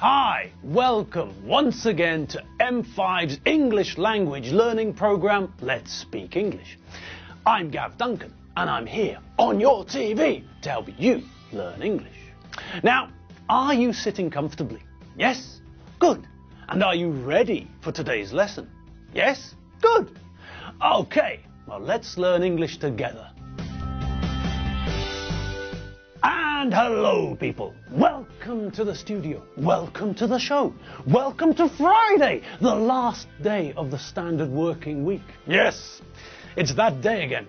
Hi, welcome once again to M5's English language learning program, Let's Speak English. I'm Gav Duncan and I'm here on your TV to help you learn English. Now, are you sitting comfortably? Yes? Good. And are you ready for today's lesson? Yes? Good. Okay, well, let's learn English together. And hello, people. Welcome to the studio. Welcome to the show. Welcome to Friday, the last day of the standard working week. Yes, it's that day again.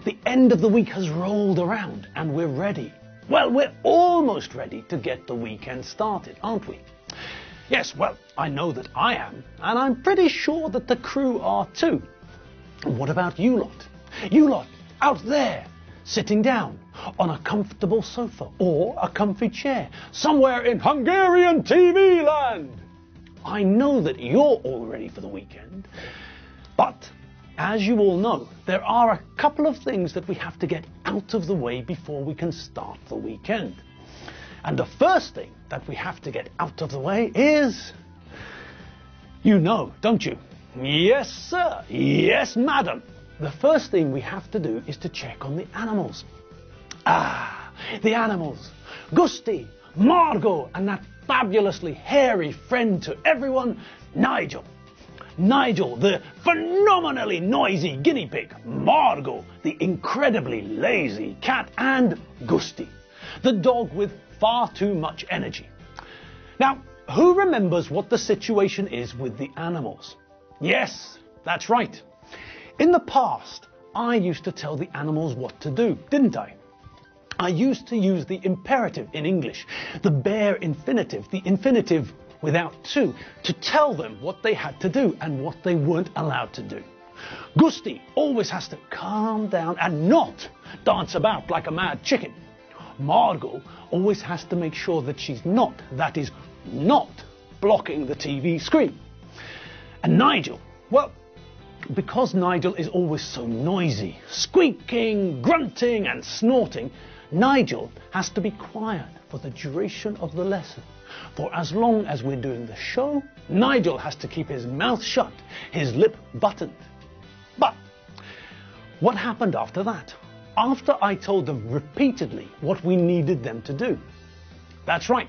The end of the week has rolled around and we're ready. Well, we're almost ready to get the weekend started, aren't we? Yes, well, I know that I am, and I'm pretty sure that the crew are too. And what about you lot? You lot out there, sitting down on a comfortable sofa or a comfy chair somewhere in Hungarian TV land. I know that you're all ready for the weekend, but as you all know, there are a couple of things that we have to get out of the way before we can start the weekend. And the first thing that we have to get out of the way is, you know, don't you? Yes, sir. Yes, madam. The first thing we have to do is to check on the animals. Ah, the animals. Gusti, Margot, and that fabulously hairy friend to everyone, Nigel. Nigel, the phenomenally noisy guinea pig. Margot, the incredibly lazy cat. And Gusti, the dog with far too much energy. Now, who remembers what the situation is with the animals? Yes, that's right. In the past, I used to tell the animals what to do, didn't I? I used to use the imperative in English, the bare infinitive, the infinitive without to tell them what they had to do and what they weren't allowed to do. Gusti always has to calm down and not dance about like a mad chicken. Margot always has to make sure that she's not, that is, not blocking the TV screen. And Nigel, well, because Nigel is always so noisy, squeaking, grunting and snorting, Nigel has to be quiet for the duration of the lesson. For as long as we're doing the show, Nigel has to keep his mouth shut, his lip buttoned. But what happened after that? After I told them repeatedly what we needed them to do. That's right.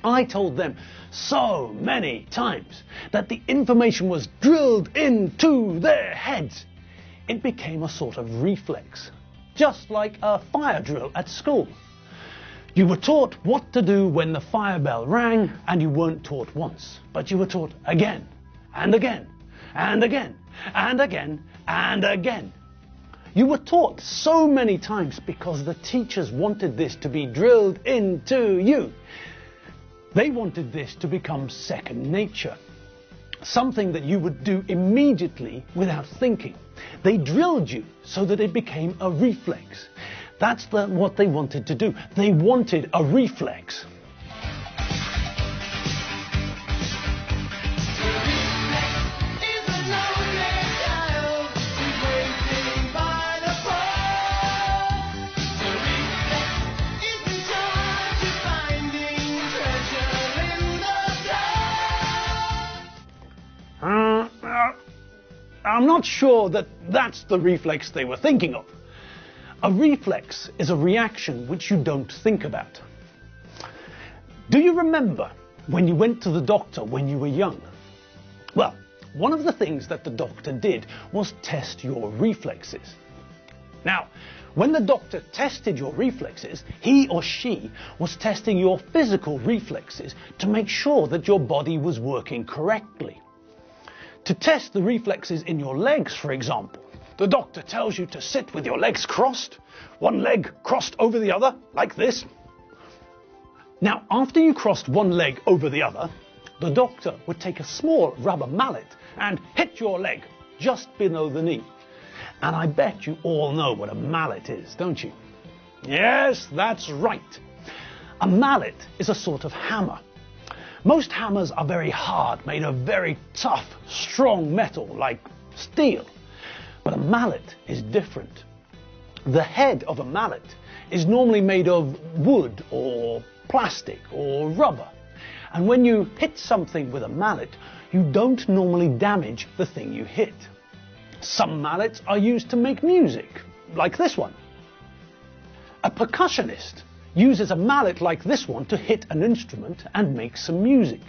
I told them so many times that the information was drilled into their heads. It became a sort of reflex, just like a fire drill at school. You were taught what to do when the fire bell rang, and you weren't taught once, but you were taught again, and again, and again, and again, and again. You were taught so many times because the teachers wanted this to be drilled into you. They wanted this to become second nature, something that you would do immediately without thinking. They drilled you so that it became a reflex. That's what they wanted to do. They wanted a reflex. I'm not sure that that's the reflex they were thinking of. A reflex is a reaction which you don't think about. Do you remember when you went to the doctor when you were young? Well, one of the things that the doctor did was test your reflexes. Now, when the doctor tested your reflexes, he or she was testing your physical reflexes to make sure that your body was working correctly. To test the reflexes in your legs, for example, the doctor tells you to sit with your legs crossed, one leg crossed over the other, like this. Now, after you crossed one leg over the other, the doctor would take a small rubber mallet and hit your leg just below the knee. And I bet you all know what a mallet is, don't you? Yes, that's right. A mallet is a sort of hammer. Most hammers are very hard, made of very tough, strong metal, like steel. But a mallet is different. The head of a mallet is normally made of wood or plastic or rubber. And when you hit something with a mallet, you don't normally damage the thing you hit. Some mallets are used to make music, like this one. A percussionist uses a mallet like this one to hit an instrument and make some music.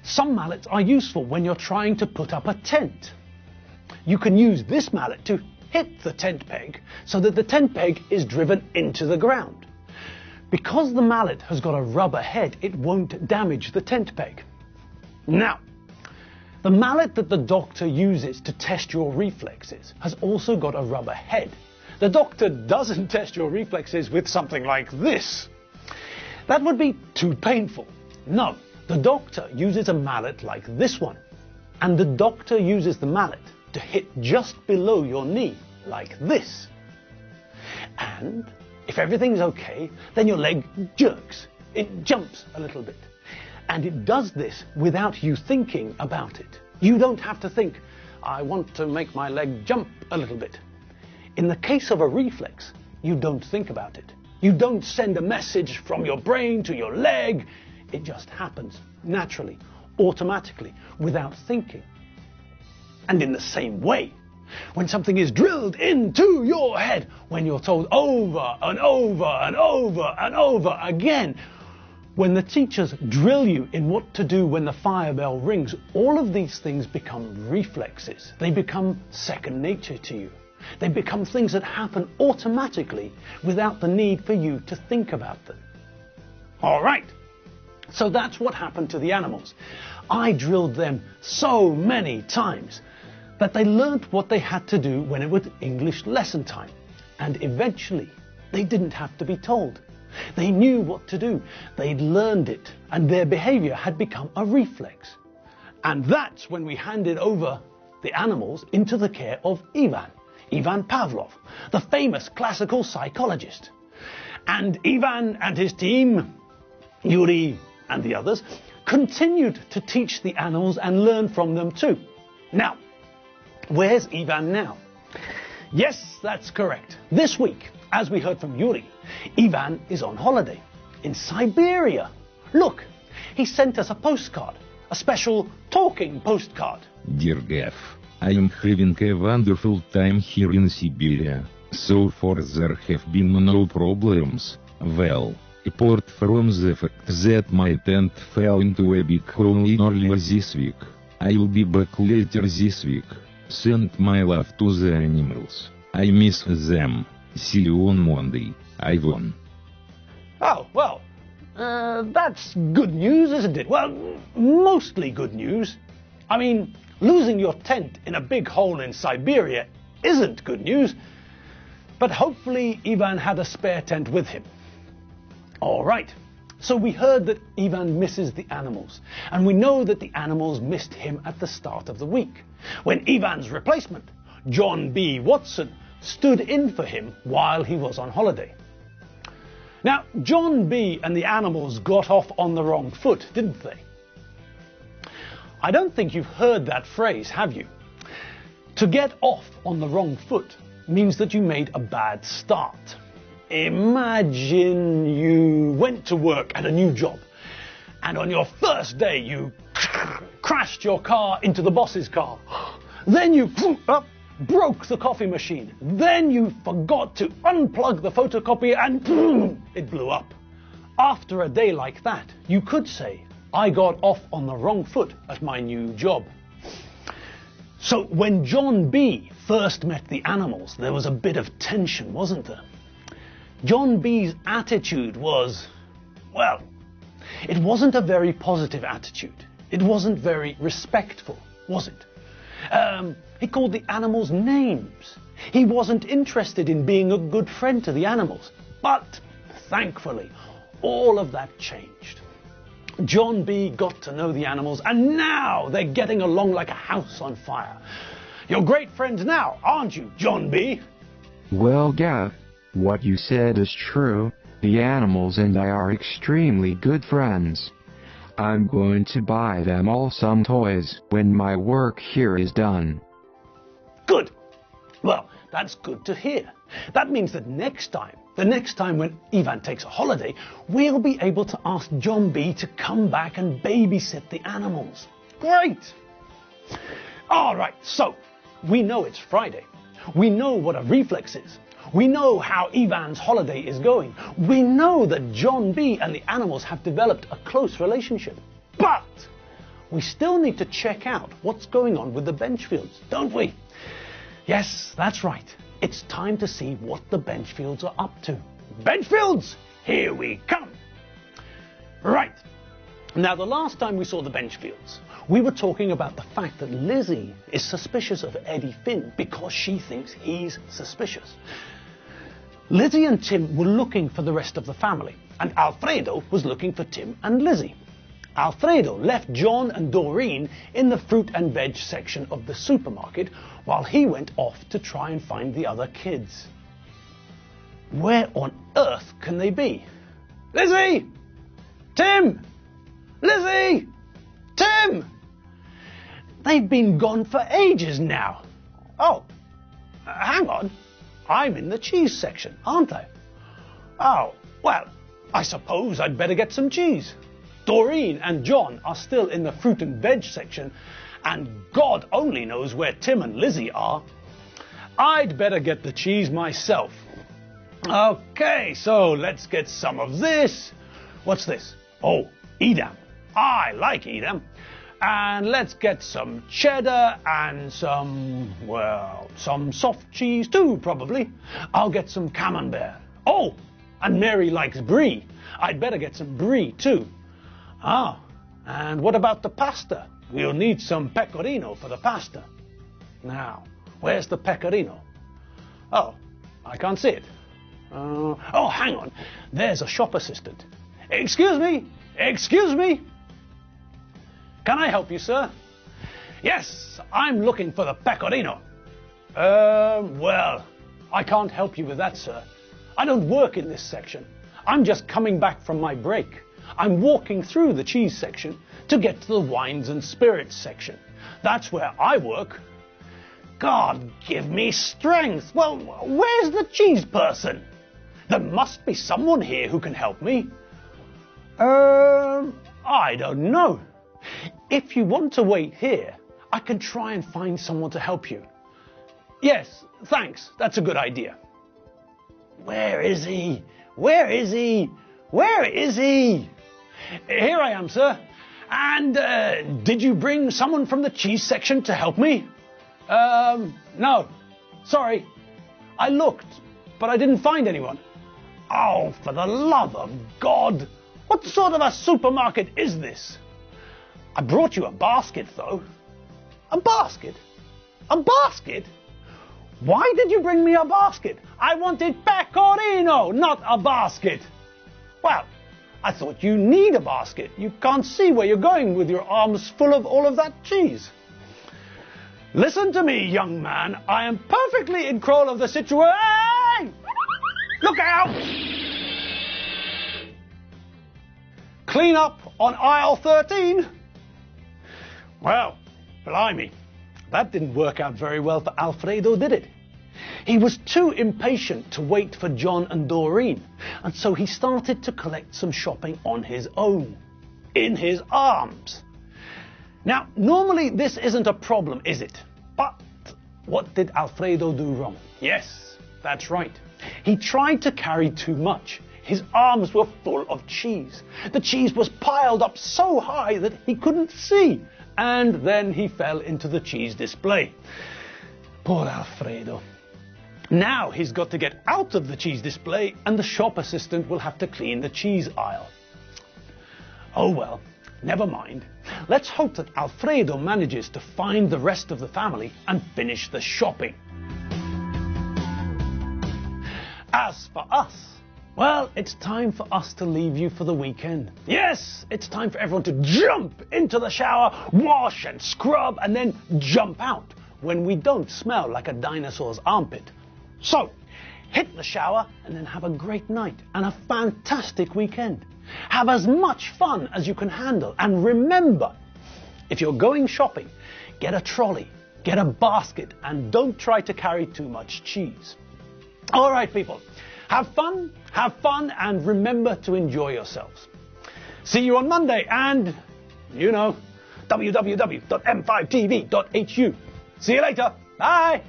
Some mallets are useful when you're trying to put up a tent. You can use this mallet to hit the tent peg so that the tent peg is driven into the ground. Because the mallet has got a rubber head, it won't damage the tent peg. Now, the mallet that the doctor uses to test your reflexes has also got a rubber head. The doctor doesn't test your reflexes with something like this. That would be too painful. No, the doctor uses a mallet like this one. And the doctor uses the mallet to hit just below your knee, like this. And if everything's okay, then your leg jerks. It jumps a little bit. And it does this without you thinking about it. You don't have to think, I want to make my leg jump a little bit. In the case of a reflex, you don't think about it. You don't send a message from your brain to your leg. It just happens naturally, automatically, without thinking. And in the same way, when something is drilled into your head, when you're told over and over and over and over again, when the teachers drill you in what to do when the fire bell rings, all of these things become reflexes. They become second nature to you. They become things that happen automatically without the need for you to think about them. All right. So that's what happened to the animals. I drilled them so many times that they learnt what they had to do when it was English lesson time. And eventually, they didn't have to be told. They knew what to do. They'd learned it, and their behavior had become a reflex. And that's when we handed over the animals into the care of Ivan Pavlov, the famous classical psychologist. And Ivan and his team, Yuri and the others, continued to teach the animals and learn from them too. Now, where's Ivan now? Yes, that's correct. This week, as we heard from Yuri, Ivan is on holiday in Siberia. Look, he sent us a postcard, a special talking postcard. Dear Gav, I am having a wonderful time here in Siberia. So far there have been no problems. Well, apart from the fact that my tent fell into a big hole earlier this week. I will be back later this week. Send my love to the animals. I miss them. See you on Monday, Ivan. Oh, well, that's good news, isn't it? Well, mostly good news. I mean, losing your tent in a big hole in Siberia isn't good news. But hopefully Ivan had a spare tent with him. All right, so we heard that Ivan misses the animals. And we know that the animals missed him at the start of the week, when Ivan's replacement, John B. Watson, stood in for him while he was on holiday. Now, John B. and the animals got off on the wrong foot, didn't they? I don't think you've heard that phrase, have you? To get off on the wrong foot means that you made a bad start. Imagine you went to work at a new job, and on your first day you crashed your car into the boss's car. Then you broke the coffee machine. Then you forgot to unplug the photocopier and it blew up. After a day like that, you could say, I got off on the wrong foot at my new job. So when John B. first met the animals, there was a bit of tension, wasn't there? John B.'s attitude was, well, it wasn't a very positive attitude. It wasn't very respectful, was it? He called the animals names. He wasn't interested in being a good friend to the animals. But, thankfully, all of that changed. John B. got to know the animals, and now they're getting along like a house on fire. You're great friends now, aren't you, John B.? Well, Gav, what you said is true. The animals and I are extremely good friends. I'm going to buy them all some toys when my work here is done. Good. Well, that's good to hear. That means that next time the next time when Ivan takes a holiday, we'll be able to ask John B to come back and babysit the animals. Great! All right, so we know it's Friday. We know what a reflex is. We know how Ivan's holiday is going. We know that John B and the animals have developed a close relationship. But we still need to check out what's going on with the Benchfields, don't we? Yes, that's right. It's time to see what the Benchfields are up to. Benchfields, here we come. Right. Now, the last time we saw the Benchfields, we were talking about the fact that Lizzie is suspicious of Eddie Finn because she thinks he's suspicious. Lizzie and Tim were looking for the rest of the family, and Alfredo was looking for Tim and Lizzie. Alfredo left John and Doreen in the fruit and veg section of the supermarket while he went off to try and find the other kids. Where on earth can they be? Lizzie! Tim! Lizzie! Tim! They've been gone for ages now. Oh, hang on. I'm in the cheese section, aren't I? Oh, well, I suppose I'd better get some cheese. Doreen and John are still in the fruit and veg section, and God only knows where Tim and Lizzie are. I'd better get the cheese myself. Okay, so let's get some of this. What's this? Oh, Edam. I like Edam. And let's get some cheddar and some soft cheese too, probably. I'll get some camembert. Oh, and Mary likes brie. I'd better get some brie too. Ah, and what about the pasta? We'll need some pecorino for the pasta. Now, where's the pecorino? Oh, I can't see it. Oh, hang on. There's a shop assistant. Excuse me? Excuse me? Can I help you, sir? Yes, I'm looking for the pecorino. Well, I can't help you with that, sir. I don't work in this section. I'm just coming back from my break. I'm walking through the cheese section to get to the wines and spirits section. That's where I work. God give me strength. Well, where's the cheese person? There must be someone here who can help me. I don't know. If you want to wait here, I can try and find someone to help you. Yes, thanks. That's a good idea. Where is he? Where is he? Where is he? Here I am, sir. And did you bring someone from the cheese section to help me? No. Sorry. I looked, but I didn't find anyone. Oh, for the love of God. What sort of a supermarket is this? I brought you a basket, though. A basket? A basket? Why did you bring me a basket? I wanted pecorino, not a basket. Well, I thought you need a basket. You can't see where you're going with your arms full of all of that cheese. Listen to me, young man. I am perfectly in control of the situation. Look out! Clean up on aisle 13. Well, blimey, that didn't work out very well for Alfredo, did it? He was too impatient to wait for John and Doreen, and so he started to collect some shopping on his own, in his arms. Now, normally this isn't a problem, is it? But what did Alfredo do wrong? Yes, that's right. He tried to carry too much. His arms were full of cheese. The cheese was piled up so high that he couldn't see. And then he fell into the cheese display. Poor Alfredo. Now he's got to get out of the cheese display, and the shop assistant will have to clean the cheese aisle. Oh well, never mind. Let's hope that Alfredo manages to find the rest of the family and finish the shopping. As for us, well, it's time for us to leave you for the weekend. Yes, it's time for everyone to jump into the shower, wash and scrub, and then jump out when we don't smell like a dinosaur's armpit. So, hit the shower and then have a great night and a fantastic weekend. Have as much fun as you can handle. And remember, if you're going shopping, get a trolley, get a basket, and don't try to carry too much cheese. All right, people. Have fun, and remember to enjoy yourselves. See you on Monday, and, you know, www.m5tv.hu. See you later. Bye.